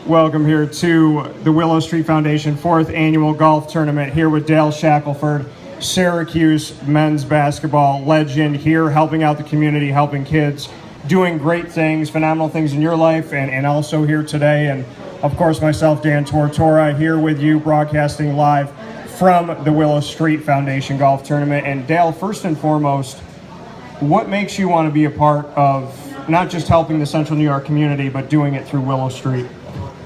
Welcome here to the Willow Street Foundation 4th Annual Golf Tournament here with Dale Shackleford, Syracuse men's basketball legend, here helping out the community, helping kids, doing great things, phenomenal things in your life, and also here today. And of course, myself, Dan Tortora, here with you, broadcasting live from the Willow Street Foundation Golf Tournament. And Dale, first and foremost, what makes you want to be a part of not just helping the Central New York community, but doing it through Willow Street?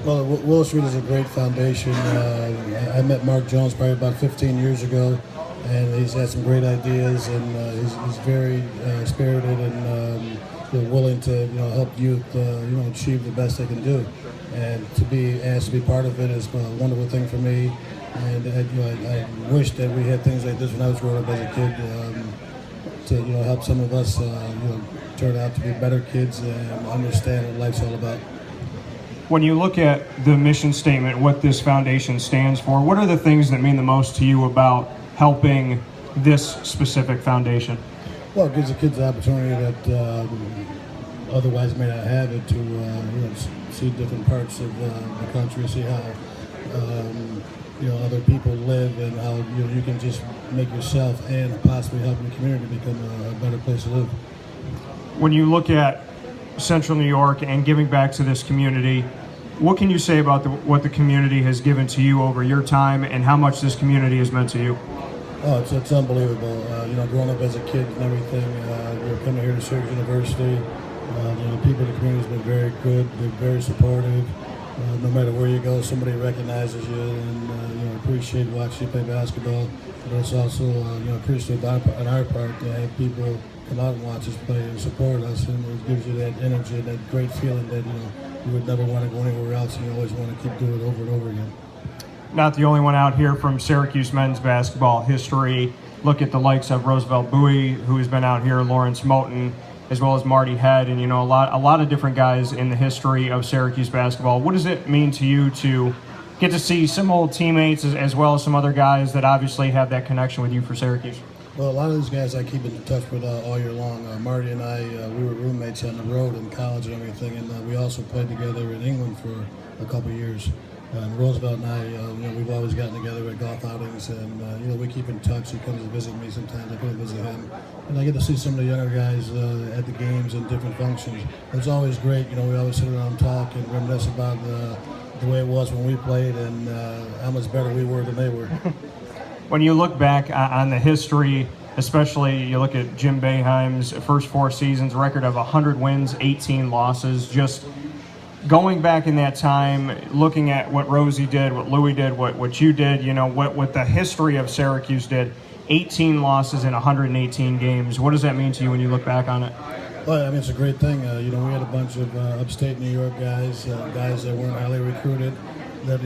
Well, Willow Street is a great foundation. I met Mark Jones probably about 15 years ago, and he's had some great ideas, and he's very spirited and willing to help youth achieve the best they can do. And to be asked to be part of it is a wonderful thing for me. And I wish that we had things like this when I was growing up as a kid to help some of us turn out to be better kids and understand what life's all about. When you look at the mission statement, what this foundation stands for, what are the things that mean the most to you about helping this specific foundation? Well, it gives the kids the opportunity that otherwise may not have it to see different parts of the country, see how other people live, and how you can just make yourself and possibly help the community become a better place to live. When you look at Central New York and giving back to this community, what can you say about what the community has given to you over your time and how much this community has meant to you? Oh, it's unbelievable. Growing up as a kid and everything, coming here to Syracuse University, the people in the community have been very good, they're very supportive. No matter where you go, somebody recognizes you and appreciate watching you play basketball. But it's also appreciative on our part to have people come out and watch us play and support us, and it gives you that energy, that great feeling that you would never want to go anywhere else, and you always want to keep doing it over and over again. Not the only one out here from Syracuse men's basketball history. Look at the likes of Roosevelt Bowie, who's been out here, Lawrence Moten, as well as Marty Head, and a lot of different guys in the history of Syracuse basketball. What does it mean to you to get to see some old teammates as well as some other guys that obviously have that connection with you for Syracuse? Well, a lot of these guys I keep in touch with all year long. Marty and I, we were roommates on the road in college and everything, and we also played together in England for a couple of years. Roosevelt and I, we've always gotten together at golf outings, and we keep in touch. He comes to visit me sometimes. I come to visit him, and I get to see some of the younger guys at the games and different functions. It's always great. We always sit around and talk and reminisce about the way it was when we played and how much better we were than they were. When you look back on the history, especially you look at Jim Boeheim's first 4 seasons, record of 100 wins, 18 losses, just going back in that time, looking at what Rosie did, what Louie did, what you did, what the history of Syracuse did, 18 losses in 118 games. What does that mean to you when you look back on it? Well, it's a great thing. We had a bunch of upstate New York guys, guys that weren't highly recruited. That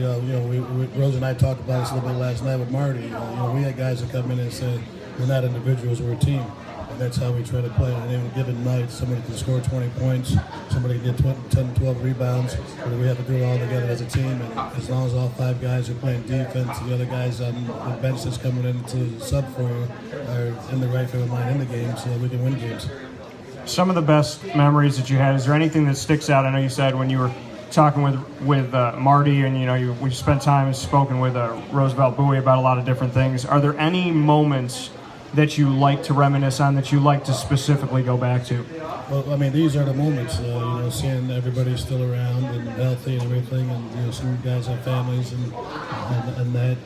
Rose and I talked about this a little bit last night with Marty. We had guys that come in and say, we're not individuals, we're a team. And that's how we try to play. On any given night, somebody can score 20 points, somebody can get 10, 12 rebounds, but we have to do it all together as a team. And as long as all 5 guys are playing defense, the other guys on the bench that's coming in to sub for you are in the right frame of mind in the game, so we can win games. Some of the best memories that you had, is there anything that sticks out? I know you said when you were talking with Marty, and we spent time spoken with Roosevelt Bowie about a lot of different things. Are there any moments that you like to reminisce on, that you like to specifically go back to? Well, these are the moments, seeing everybody still around and healthy and everything, and some guys have families and that.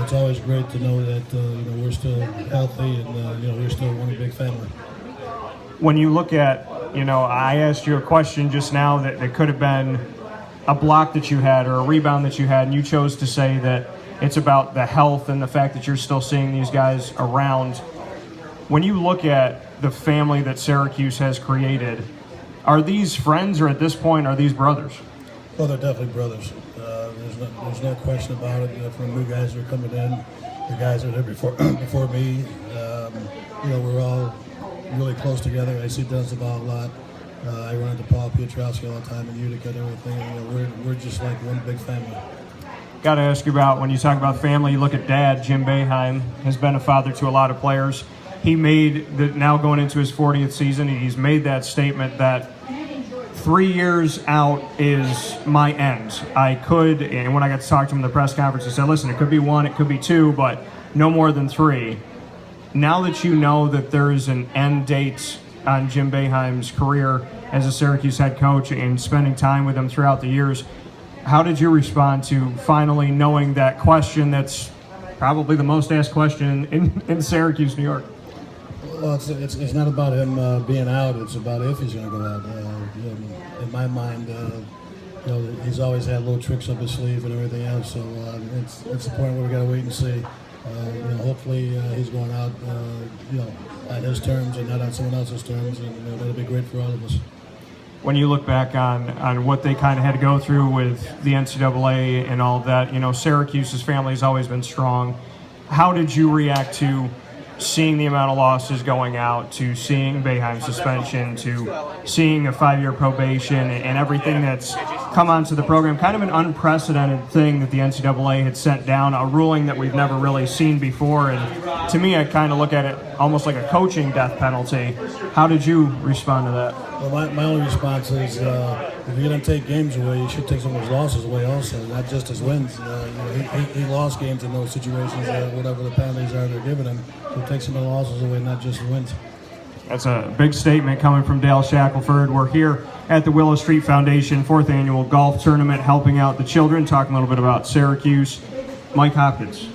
It's always great to know that we're still healthy and we're still one big family. When you look at, I asked you a question just now that could have been a block that you had or a rebound that you had, and you chose to say that it's about the health and the fact that you're still seeing these guys around. When you look at the family that Syracuse has created, are these friends, or at this point, are these brothers? Well, they're definitely brothers. There's no question about it. From the new guys who are coming in, the guys that were there before me, we're all really close together. I see Dennis about a lot. I run into Paul Piotrowski all the time in Utica and everything. We're just like one big family. Got to ask you about, when you talk about family, you look at Dad. Jim Boeheim has been a father to a lot of players. He made, now going into his 40th season, he's made that statement that 3 years out is my end. I could, and when I got to talk to him in the press conference, he said, listen, it could be 1, it could be 2, but no more than 3. Now that you know that there's an end date on Jim Boeheim's career as a Syracuse head coach and spending time with him throughout the years, how did you respond to finally knowing that question that's probably the most asked question in Syracuse, New York? Well, it's not about him being out. It's about if he's going to go out. In my mind, he's always had little tricks up his sleeve and everything else. So it's the point where we got to wait and see. Hopefully he's going out, on his terms and not on someone else's terms, and that'll be great for all of us. When you look back on what they kind of had to go through with the NCAA and all of that, Syracuse's family has always been strong. How did you react to seeing the amount of losses going out, to seeing Boeheim's suspension, to seeing a 5-year probation and everything that's come onto the program? Kind of an unprecedented thing that the NCAA had sent down, a ruling that we've never really seen before. And to me, I kind of look at it almost like a coaching death penalty. How did you respond to that? Well, my only response is if you're going to take games away, you should take some of his losses away also, not just his wins. He lost games in those situations, whatever the penalties are they're giving him. So take some of the losses away, not just the wins. That's a big statement coming from Dale Shackleford. We're here at the Willow Street Foundation 4th Annual Golf Tournament, helping out the children, talking a little bit about Syracuse. Mike Hopkins,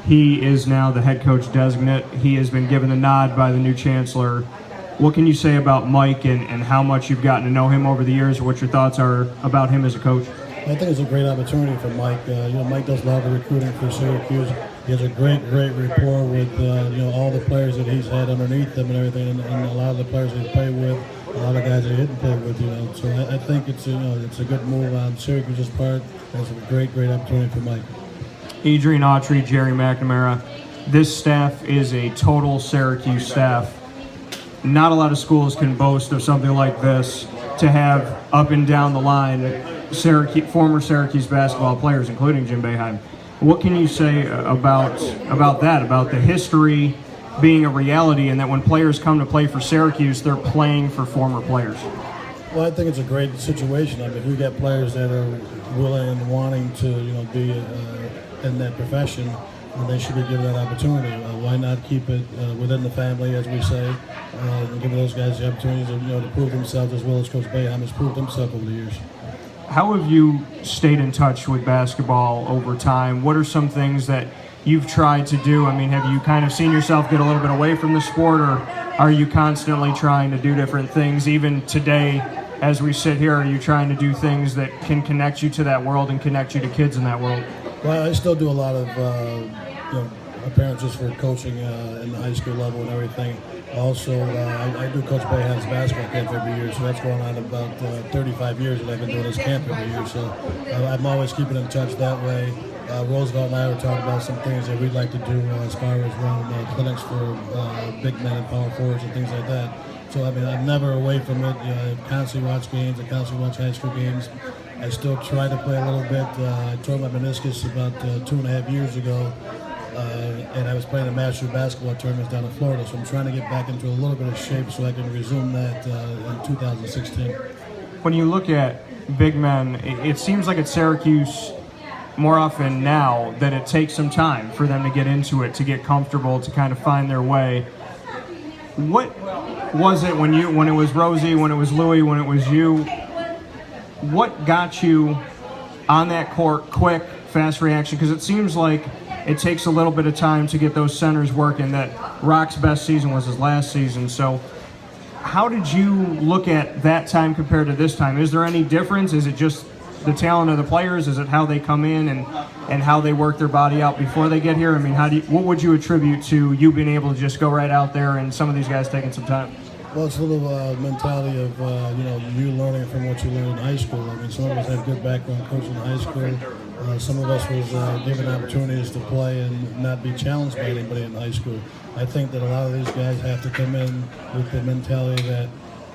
he is now the head coach designate. He has been given the nod by the new chancellor. What can you say about Mike and how much you've gotten to know him over the years, or what your thoughts are about him as a coach? I think it's a great opportunity for Mike. Mike does a lot of recruiting for Syracuse. He has a great rapport with all the players that he's had underneath him and everything, and a lot of the players he's played with, a lot of guys that he didn't play with. So I think it's a good move on Syracuse's part. It's a great opportunity for Mike. Adrian Autry, Jerry McNamara. This staff is a total Syracuse staff. Not a lot of schools can boast of something like this, to have up and down the line former Syracuse basketball players, including Jim Boeheim. What can you say about that, about the history being a reality, and that when players come to play for Syracuse, they're playing for former players? Well, I think it's a great situation. I mean, we got players that are willing and wanting to, be in that profession, and they should be given that opportunity. Why not keep it within the family, as we say, and give those guys the opportunities to prove themselves, as well as Coach Boeheim has proved himself over the years. How have you stayed in touch with basketball over time? What are some things that you've tried to do? I mean, have you kind of seen yourself get a little bit away from the sport, or are you constantly trying to do different things? Even today, as we sit here, are you trying to do things that can connect you to that world and connect you to kids in that world? Well, I still do a lot of appearances for coaching in the high school level and everything. Also, I do Coach Boeheim's basketball camp every year, so that's going on about 35 years that I've been doing this camp every year. So I'm always keeping in touch that way. Roosevelt and I were talking about some things that we'd like to do as far as run clinics for big men and power forwards and things like that. So, I mean, I'm never away from it. I constantly watch games. I constantly watch high school games. I still try to play a little bit. I tore my meniscus about 2.5 years ago. And I was playing a master basketball tournament down in Florida, so I'm trying to get back into a little bit of shape so I can resume that in 2016. When you look at big men, it seems like at Syracuse more often now that it takes some time for them to get into it, to get comfortable, to kind of find their way. What was it when it was Rosie, when it was Louie, when it was you? What got you on that court, quick, fast reaction? Because it seems like it takes a little bit of time to get those centers working. That Rock's best season was his last season. So how did you look at that time compared to this time? Is there any difference? Is it just the talent of the players? Is it how they come in and how they work their body out before they get here? I mean, what would you attribute to you being able to just go right out there and some of these guys taking some time? Well, it's a little mentality of, you learning from what you learned in high school. I mean, some of us had good background coaching in high school. Some of us was given opportunities to play and not be challenged by anybody in high school. I think that a lot of these guys have to come in with the mentality that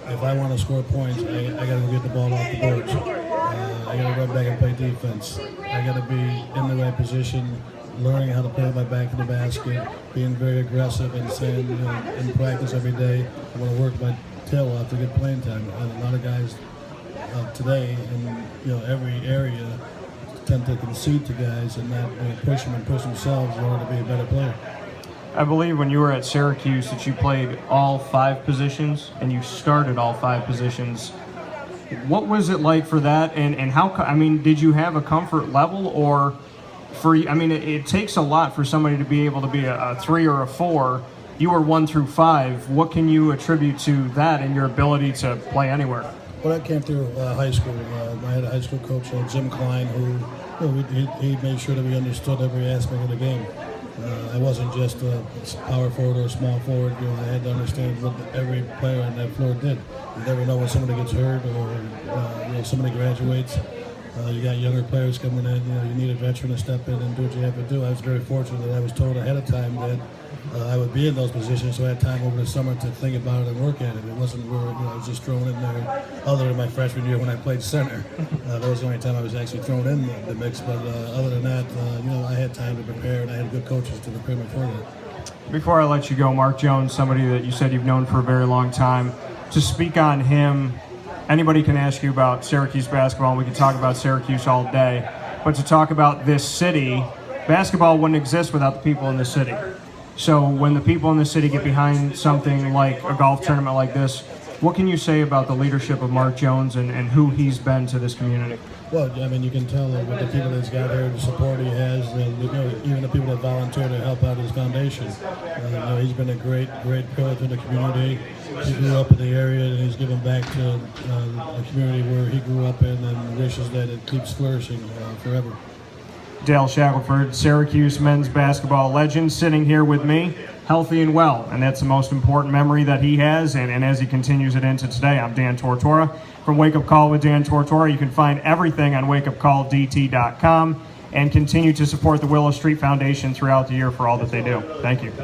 if I want to score points, I got to get the ball off the boards. I got to run back and play defense. I got to be in the right position, learning how to play my back to the basket, being very aggressive and saying, in practice every day, I want to work my tail off to get playing time. And a lot of guys today in every area tend to concede to guys and not push them and push themselves in order to be a better player. I believe when you were at Syracuse that you played all 5 positions and you started all 5 positions. What was it like for that, and how, I mean, did you have a comfort level, or it takes a lot for somebody to be able to be a 3 or a 4. You were 1 through 5. What can you attribute to that and your ability to play anywhere? Well, I came through high school. I had a high school coach, Jim Klein, who he made sure that we understood every aspect of the game. I wasn't just a power forward or a small forward. I had to understand what every player on that floor did. You never know when somebody gets hurt or somebody graduates. You got younger players coming in. You need a veteran to step in and do what you have to do. I was very fortunate that I was told ahead of time that I would be in those positions, so I had time over the summer to think about it and work at it. It wasn't where I was just thrown in there. Other than my freshman year when I played center, that was the only time I was actually thrown in the mix. But other than that, I had time to prepare, and I had good coaches to prepare me for that. Before I let you go, Mark Jones, somebody that you said you've known for a very long time, to speak on him. Anybody can ask you about Syracuse basketball, and we can talk about Syracuse all day. But to talk about this city, basketball wouldn't exist without the people in the city. So when the people in the city get behind something like a golf tournament like this, what can you say about the leadership of Mark Jones and who he's been to this community? Well, I mean, you can tell with the people that's got here, the support he has, even the people that volunteer to help out his foundation. He's been a great pillar to the community. He grew up in the area, and he's given back to the community where he grew up in, and wishes that it keeps flourishing forever. Dale Shackleford, Syracuse men's basketball legend, sitting here with me, healthy and well, and that's the most important memory that he has, and as he continues it into today. I'm Dan Tortora from Wake Up Call with Dan Tortora. You can find everything on wakeupcalldt.com and continue to support the Willow Street Foundation throughout the year for all that they do. Thank you.